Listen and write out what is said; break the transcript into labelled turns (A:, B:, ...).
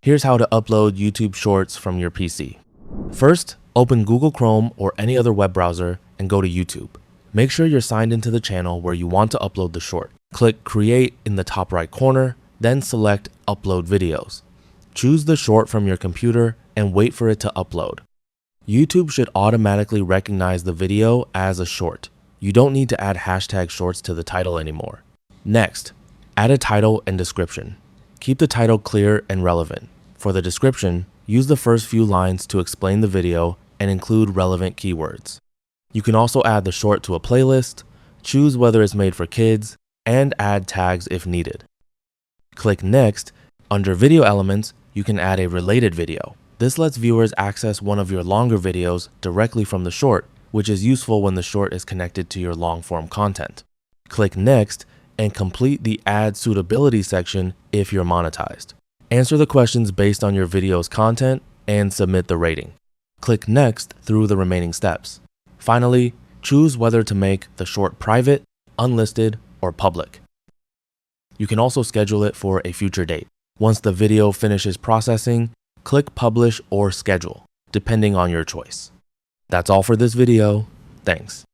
A: Here's how to upload YouTube Shorts from your PC. First, open Google Chrome or any other web browser and go to YouTube. Make sure you're signed into the channel where you want to upload the short. Click Create in the top right corner, then select Upload Videos. Choose the short from your computer and wait for it to upload. YouTube should automatically recognize the video as a short. You don't need to add hashtag shorts to the title anymore. Next, add a title and description. Keep the title clear and relevant. For the description, use the first few lines to explain the video and include relevant keywords. You can also add the short to a playlist, choose whether it's made for kids, and add tags if needed. Click Next. Under Video Elements, you can add a related video. This lets viewers access one of your longer videos directly from the short, which is useful when the short is connected to your long-form content. Click Next and complete the Ad Suitability section if you're monetized. Answer the questions based on your video's content and submit the rating. Click Next through the remaining steps. Finally, choose whether to make the short private, unlisted, or public. You can also schedule it for a future date. Once the video finishes processing, click Publish or Schedule, depending on your choice. That's all for this video. Thanks.